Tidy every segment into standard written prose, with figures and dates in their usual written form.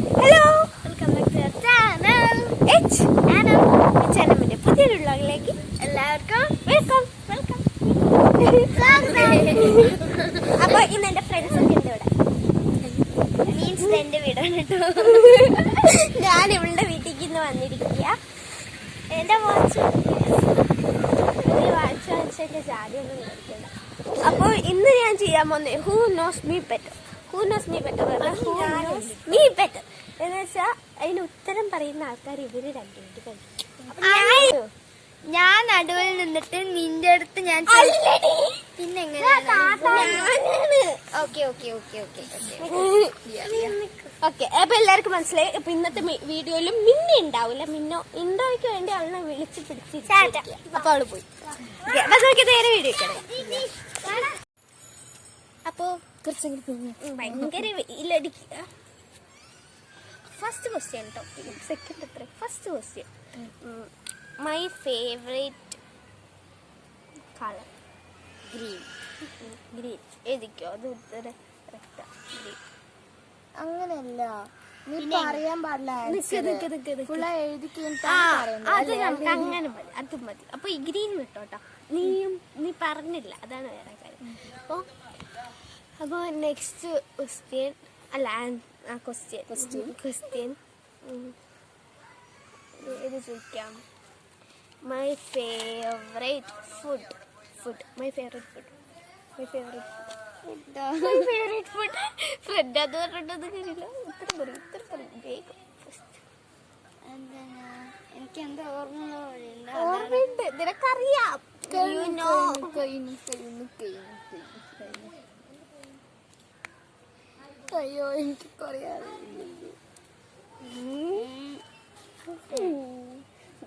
Hello, welcome back to channel ചാനലിന്റെ പുതിയൊരു വ്ളോഗിലേക്ക് എല്ലാവർക്കും വെൽക്കം. അപ്പൊ ഇന്ന് എന്റെ ഫ്രണ്ട്സ് ഒക്കെ ഉണ്ട് ഇവിടെ. മീൻസ് എന്റെ വീടാണ് കേട്ടോ. ഞാൻ ഇവളുടെ വീട്ടിലേക്ക് ഇന്ന് വന്നിരിക്കുക. എന്റെ വാച്ച് വാങ്ങിച്ചൊക്കെ ജാതിയൊന്നും കളിക്കണ്ട. അപ്പൊ ഇന്ന് ഞാൻ ചെയ്യാൻ പോകുന്നത് ഹൂ നോസ് മീ ബെറ്റർ എന്ന് വെച്ചാ അതിന് ഉത്തരം പറയുന്ന ആൾക്കാർ ഇവര് രണ്ടുപേരും. ഞാൻ നടുവിൽ നിന്നിട്ട് നിന്റെ അടുത്ത് ഞാൻ പിന്നെ ഓക്കെ. അപ്പൊ എല്ലാവർക്കും മനസ്സിലായി. ഇപ്പൊ ഇന്നത്തെ വീഡിയോയിലും മിന്ന ഉണ്ടാവില്ല. ഇൻട്രോയ്ക്ക് വേണ്ടി അവളെ വിളിച്ച് പിടിച്ച് അപ്പൊ അവള് പോയി. നേരെ വീഡിയോ അപ്പോ ഭയങ്കര വെയിലടിക്കുക. ഫസ്റ്റ് ക്വസ്റ്റ്യൻ ടോപ്പിക്, സെക്കൻഡ് എത്ര? First question, my favourite colour green. എഴുതിക്കോ, അത് ഉത്തരം ഗ്രീൻ. അങ്ങനെയല്ല, നീ പറയാൻ പാടില്ല. അങ്ങനെ മതി, അത് മതി. അപ്പൊ ഈ ഗ്രീൻ വിട്ടോട്ടോ. നീ പറഞ്ഞില്ല, അതാണ് വേറെ കാര്യം. അപ്പൊ നെക്സ്റ്റ് ക്വസ്റ്റ്യൻ അല്ല ക്വസ്റ്റ്യൻ ഇത് ചോദിക്കാം. My favourite food. ഫ്രണ്ട് അത് പറഞ്ഞിട്ടൊന്നും കാര്യമില്ല. ഉത്തരം പറയും വേഗം. എനിക്ക് എന്താ ഓർമ്മയുണ്ട്, നിനക്കറിയാം. അയ്യോ, എനിക്ക്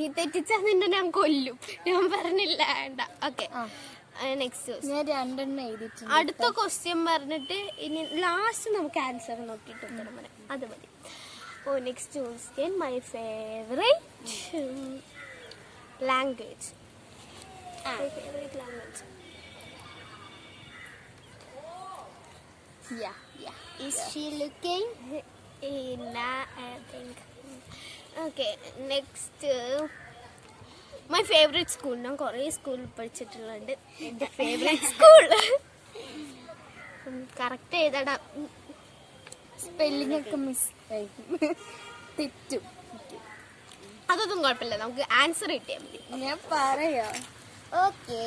ഈ തെറ്റിച്ചാ നിന്നെ ഞാൻ കൊല്ലും. ഞാൻ പറഞ്ഞില്ല, വേണ്ട. ഓക്കെ, നെക്സ്റ്റ് ഞാൻ രണ്ടെണ്ണം എഴുതിയിട്ടുണ്ട്. അടുത്ത ക്വസ്റ്റ്യൻ പറഞ്ഞിട്ട് ഇനി ലാസ്റ്റ് നമുക്ക് ആൻസർ നോക്കിയിട്ട് ഉത്തരം പറയാം. അത് മതി. ഓ, next question, my favourite language. Is she looking? I think. Okay, next, my favorite school. ഞാൻ കുറേ സ്കൂളിൽ പഠിച്ചിട്ടുള്ളത്. എൻ്റെ ഫേവറേറ്റ് സ്കൂൾ കറക്റ്റ് ചെയ്തടാ. സ്പെല്ലിംഗ് ഒക്കെ തെറ്റും. അതൊന്നും കുഴപ്പമില്ല, നമുക്ക് ആൻസർ കിട്ടിയാൽ മതി. ഞാൻ പറയാ. ഓക്കെ,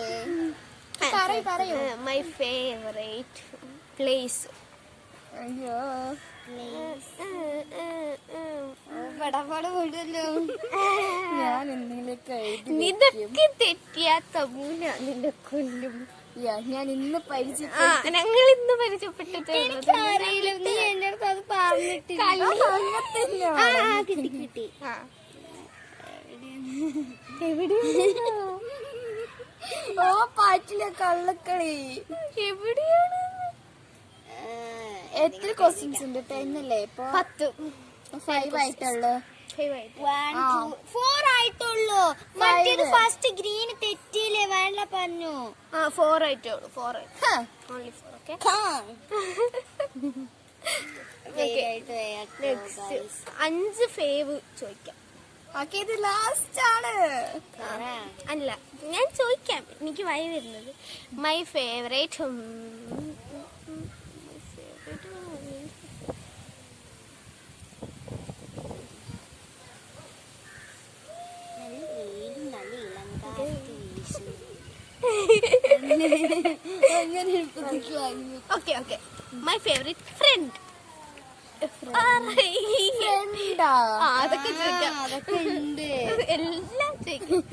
പറയൂ. My favourite place. അയ്യോ, ഞാൻ എന്തെങ്കിലൊക്കെ നിനക്ക് തെറ്റിയാത്ത മൂല നിന്റെ കൊല്ലും. ഞാൻ ഇന്ന് ഞങ്ങൾ ഇന്ന് പരിചയപ്പെട്ടിട്ട് കിട്ടി. ഓ, പാറ്റിലെ കള്ളക്കളി. എവിടെയാണ്? എത്ര ക്വസ്റ്റ്യൻസ് ഉണ്ട്? 10 അല്ലേ? ഇപ്പൊ 10. 5 ആയിട്ടുള്ളൂ. 4 ആയിട്ടുള്ളൂ. മറ്റേത് ഫസ്റ്റ് ഗ്രീൻ തെറ്റിയില്ലേ? വേണ്ട പറഞ്ഞു. 4 ആയിട്ടുള്ളൂ. 4 ഓൺലി 4. ഓക്കെ, 5 ഫേവ് ചോദിക്കാം. ഓക്കെ, ഇത് ലാസ്റ്റ് ആണ്. അല്ല, ഞാൻ ചോദിക്കാം, എനിക്ക് വഴി വരുന്നത്. My favourite okay, my favourite friend. അതൊക്കെ ചോദിക്കാം, എല്ലാം ചോദിക്കാം.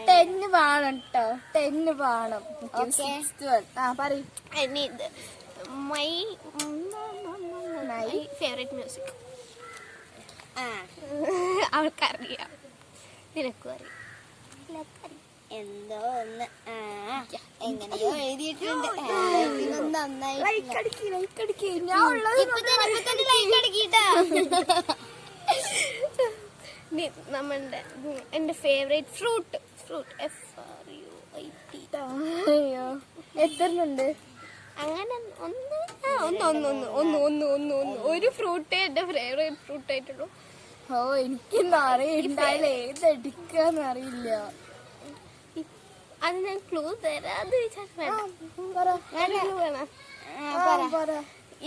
ടെന്ന് വേണം കേട്ടോ, 10 വേണം. പറയും. My favourite music. അവൾക്കറിയാം, നിനക്കും അറിയാം. എന്തോ ഒന്ന് എങ്ങനെയോ എഴുതിയിട്ടുണ്ട്. നമ്മളുടെ എന്റെ ഫേവറേറ്റ് ഫ്രൂട്ട്. FRUIT. എത്രണ്ട്? അങ്ങനെ ഒരു ഫ്രൂട്ടേ എന്റെ ഫേവറേറ്റ് ഫ്രൂട്ട് ആയിട്ടുള്ളൂ. ഓ എനിക്കൊന്നും അറിയില്ല, ഏതെടുക്കാന്ന് അറിയില്ല. അത് ഞാൻ ക്ലൂ തരാന്ന് വിചാരിച്ചു.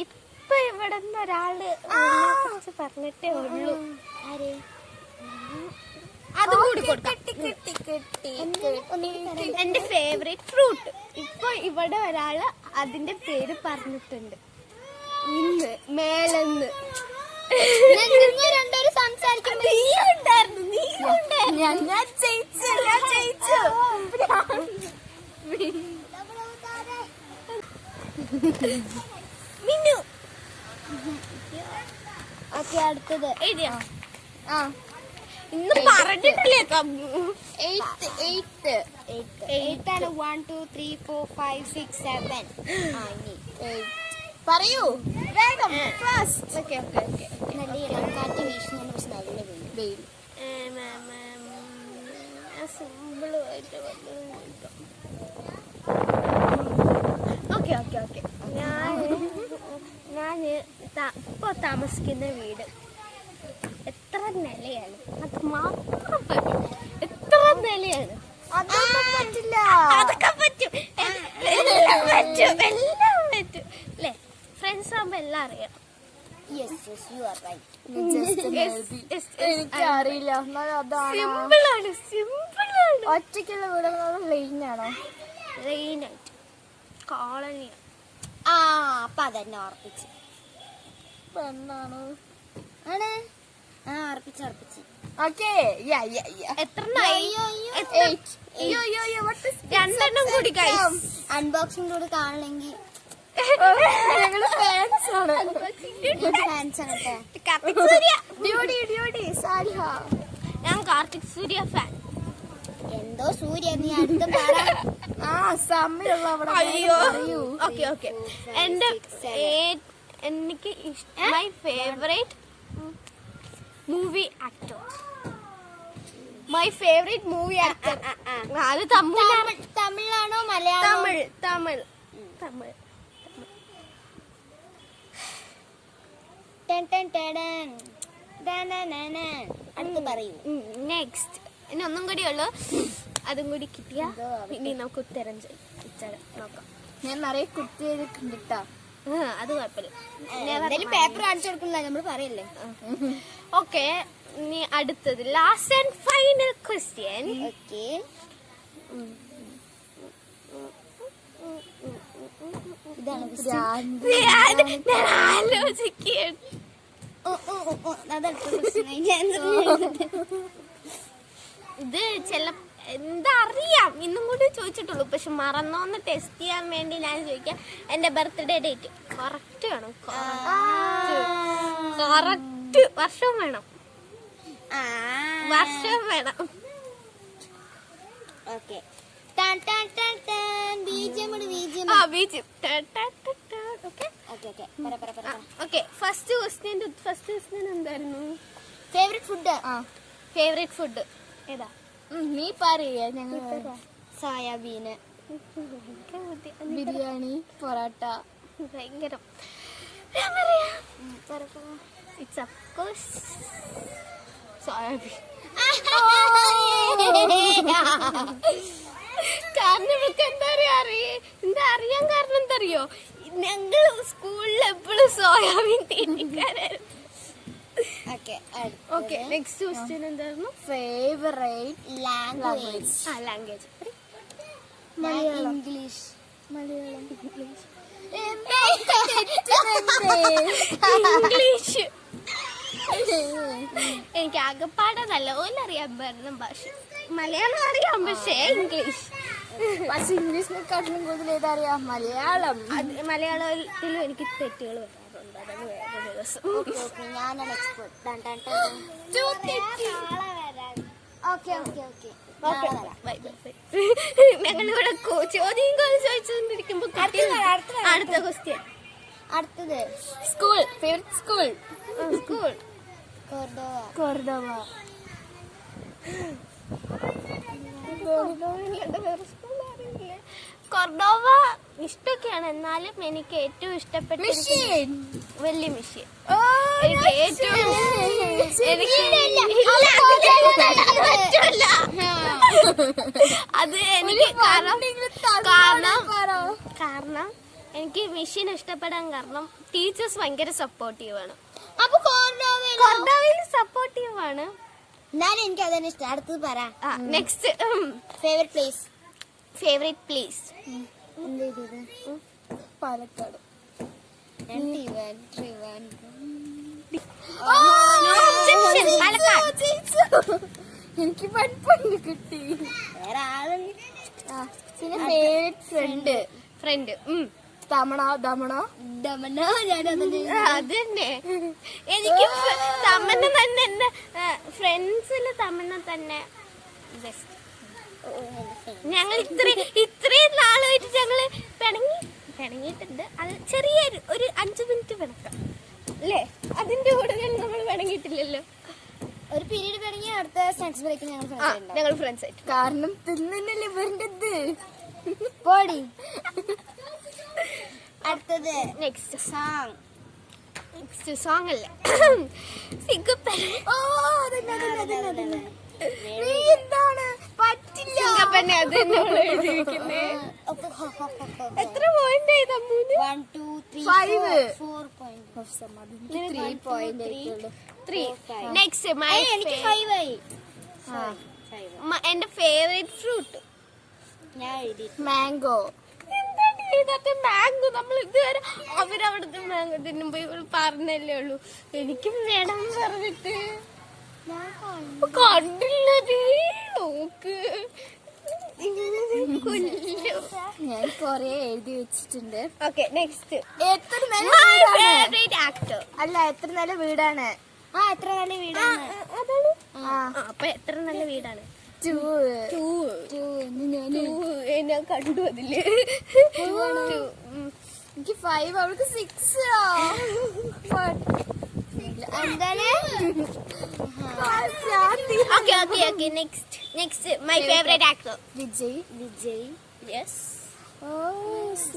ഇപ്പൊ ഇവിടെ ഒരാള് കുറിച്ച് പറഞ്ഞിട്ടേ ഉള്ളൂ. അതും കൂടി എന്റെ ഫേവറേറ്റ് ഫ്രൂട്ട്. ഇപ്പൊ ഇവിടെ ഒരാള് അതിന്റെ പേര് പറഞ്ഞിട്ടുണ്ട്. ഇന്ന് മേലെന്ന് രണ്ടുപേരും സംസാരിക്കുന്നു. ഞാൻ ജയിച്ചു. മിന്നു. ഓക്കെ, അടുത്തത് എഴുതിയോ? ഇന്ന് പറഞ്ഞിട്ടില്ലേ? 8 ആണ്. 1 2 3 4 5 6 7. പറയൂ വേഗം. ഓക്കെ കാറ്റ് വീശുന്നുണ്ട്, പക്ഷെ നല്ല വെയിൽ. സിമ്പിള് ആയിട്ട് ഓക്കെ ഞാന് ഇപ്പൊ താമസിക്കുന്ന വീട് എത്ര നിലയാണ്? അത് മാത്രം പറ്റും. എത്ര നിലയാണ്? അതൊന്നും പറ്റില്ല. അതൊക്കെ പറ്റും. എല്ലാം പറ്റും അല്ലേ? ഫ്രണ്ട്സ് ആകുമ്പോ എല്ലാം അറിയാം. Yes, you are right. എനിക്ക് അറിയില്ല. സിമ്പിളാണ്. ഒറ്റയ്ക്കുള്ള വീടുകളോട് ലൈനാണോ? റെയിനായിട്ട് കോളനിയാണ്. അപ്പൊ അതെന്നെ ഓർപ്പിച്ച്. പെണ്ണാണോ? ആണ്. ഉറപ്പിച്ച്. ഓക്കേ. എത്ര രണ്ടെണ്ണം കൂടി അൺബോക്സിംഗ് കൂടി കാണണമെങ്കിൽ ഞാൻ കാർത്തിക് സൂര്യ ഫാൻ. എന്തോ സൂര്യ നീ അടുത്ത സമയമുള്ള. ഓക്കെ എനിക്ക് മൈ ഫേവറേറ്റ് മൂവി ആക്ടർ. അത് തമിഴാണോ മലയാളം? തമിഴ്. അടുത്ത് പറയൂ. നെക്സ്റ്റ് ഇനി ഒന്നും കൂടി ഉള്ളു. അതും കൂടി കിട്ടിയ ഇനി നമുക്ക് ഉത്തരം നോക്കാം. ഞാൻ നിറയെ കുത്തി ചെയ്തിട്ടുണ്ട് കേട്ടോ. അത് കുഴപ്പമില്ല. പേപ്പർ കാണിച്ചു കൊടുക്കുന്നില്ല, നമ്മൾ പറയല്ലേ. ഓക്കെ, ഇനി അടുത്തത് last and final question. Okay, ഇതാണ് ആലോചിക്കുകയാണ്. ഇത് എന്താ അറിയാം, ഇന്നും കൂടി ചോദിച്ചിട്ടുള്ളൂ. പക്ഷെ മറന്നോന്ന് ടെസ്റ്റ് ചെയ്യാൻ വേണ്ടി ഞാൻ ചോദിക്കാം. എന്റെ ബർത്ത്ഡേ ഡേറ്റ് കറക്റ്റ് വേണം. കറക്റ്റ് വർഷം വേണം. ഓക്കെ. ഫസ്റ്റ് ക്വസ്റ്റ്യൻ എന്തായിരുന്നു? ഫേവറേറ്റ് ഫുഡ് ഏതാ? നീ പറയാ. ഞങ്ങൾ സോയാബീന്, ബിരിയാണി, പൊറോട്ട. ഭയങ്കരം. It's of course soyabean. കാരണം ഇവർക്ക് എന്താ അറിയാൻ കാരണം എന്താ അറിയോ? ഞങ്ങൾ സ്കൂളിൽ എപ്പോഴും സോയാബീൻ തീറ്റിക്കാരായിരുന്നു. ഓക്കെ, നെക്സ്റ്റ് ക്വസ്റ്റ്യൻ എന്തായിരുന്നു? Favourite language. Language English. English. എനിക്ക് ആകെപ്പാടെ നല്ലപോലെ അറിയാൻ പറ്റുന്ന ഭാഷ മലയാളം അറിയാം, പക്ഷേ ഇംഗ്ലീഷ്. പക്ഷെ ഇംഗ്ലീഷിനെക്കാട്ടിലും കൂടുതൽ ഏതറിയാം? മലയാളം. മലയാളത്തിലും എനിക്ക് തെറ്റുകൾ വരാറുണ്ട്. അതാണ് വേറൊരു ദിവസം. ഞാനാണ് എക്സ്പെർട്ട്. ഞങ്ങളിവിടെ ചോദ്യം ചോദിച്ചുകൊണ്ടിരിക്കുമ്പോ അടുത്ത ക്വസ്റ്റ്യൻ. അടുത്തത് school. Favourite school. Cordova. Cordova ഇഷ്ടമൊക്കെയാണ്, എന്നാലും എനിക്ക് ഏറ്റവും ഇഷ്ടപ്പെട്ട വലിയ മെഷീൻ. എനിക്ക് ഏറ്റവും അത് എനിക്ക് കാരണം എനിക്ക് മെഷീൻ ഇഷ്ടപ്പെടാൻ കാരണം ടീച്ചേഴ്സ് ഭയങ്കര സപ്പോർട്ടീവ് ആണ്. അപ്പൊ കൊർഡോവയിൽ സപ്പോർട്ടീവ് ആണ്. എന്നാലും എനിക്ക് അതന്നെ ഇഷ്ടം. അടുത്തത് പറ. Next favourite place Palakkad. എനിക്ക് പഠിപ്പുണ്ട് കിട്ടി. വേറെ ആളുണ്ട്. ഫേവറേറ്റ് ഫ്രണ്ട് തമണ അതന്നെ. എനിക്ക് തമന്ന തന്നെ എന്റെ ഫ്രണ്ട്സില് തമന്ന തന്നെ ബെസ്റ്റ്. ഞങ്ങൾ ഇത്രയും നാളായിട്ട് ഞങ്ങള് പിണങ്ങിയിട്ടുണ്ട്. അത് ചെറിയൊരു 5 മിനിറ്റ് പിണക്കം അല്ലേ? അതിന്റെ കൂടെ നമ്മൾ പിണങ്ങിയിട്ടില്ലല്ലോ. ഒരു പീരീഡ് പിണങ്ങി അടുത്ത സ്നാക്സ് ബ്രേക്ക് ഞങ്ങൾ ഫ്രണ്ട്സ് ആയിട്ട്. കാരണം തിന്നല്ലേ ഇവരുടേത്. പോടി. അടുത്തത് നെക്സ്റ്റ് സോങ് അല്ലേ? എന്താണ് പറ്റില്ല. എത്ര പോയിന്റ് ചെയ്ത? 1 2 3 4 3. നെക്സ്റ്റ് എനിക്ക് 5 ആയി. എന്റെ ഫേവറേറ്റ് ഫ്രൂട്ട് മാംഗോ. എന്താണ് മാംഗോ? നമ്മൾ ഇതുവരെ അവരവിടുത്തെ മാംഗോ തിന്നുമ്പോ ഇവൾ പറഞ്ഞല്ലേ ഉള്ളൂ എനിക്കും വേണം പറഞ്ഞിട്ട്. കണ്ടില്ലേ നോക്ക്. ഞാൻ കൊറേ എഴുതി വെച്ചിട്ടുണ്ട്. Okay next. എത്ര നല്ല ആക്ടർ അല്ല, എത്ര നല്ല വീടാണ്. എത്ര നല്ല വീടാണ്. അതാണ്. അപ്പൊ എത്ര നല്ല വീടാണ്? ഞാൻ കണ്ടു അതില്. എനിക്ക് 5, അവൾക്ക് 6. എന്താണ്? Next my favourite actor Vijay. Yes.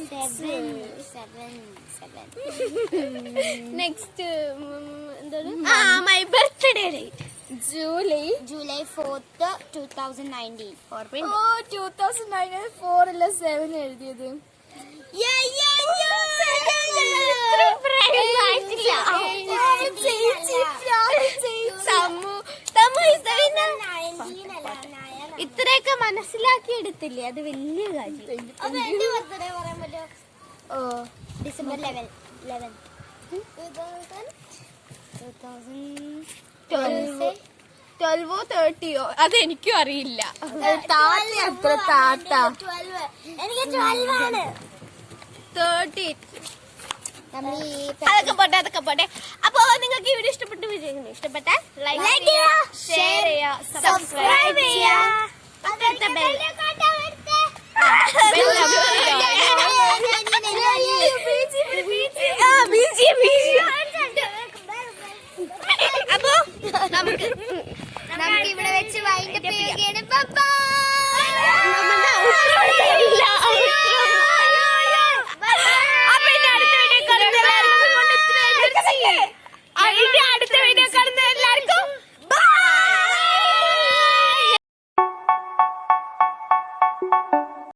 7. Next എന്താണ്? My birthday date July 4th 2019. 2009 4 അല്ല 7 എഴുതിയത്. ഇത്രയൊക്കെ മനസ്സിലാക്കി എടുത്തില്ലേ, അത് വലിയ കാര്യം. ഡിസംബർ 11. 12 30 അതെനിക്കും അറിയില്ല. എനിക്ക് 12 ആണ്. 30. അതൊക്കെ പോട്ടെ. അപ്പൊ നിങ്ങൾക്ക് ഈ വീഡിയോ ഇഷ്ടപ്പെട്ടാൽ ലൈക്ക് ചെയ്യുക, ഷെയർ ചെയ്യുക, സബ്സ്ക്രൈബ് ചെയ്യുക. അപ്പൊ നമുക്ക് ഇവിടെ വെച്ച് വൈകിട്ട്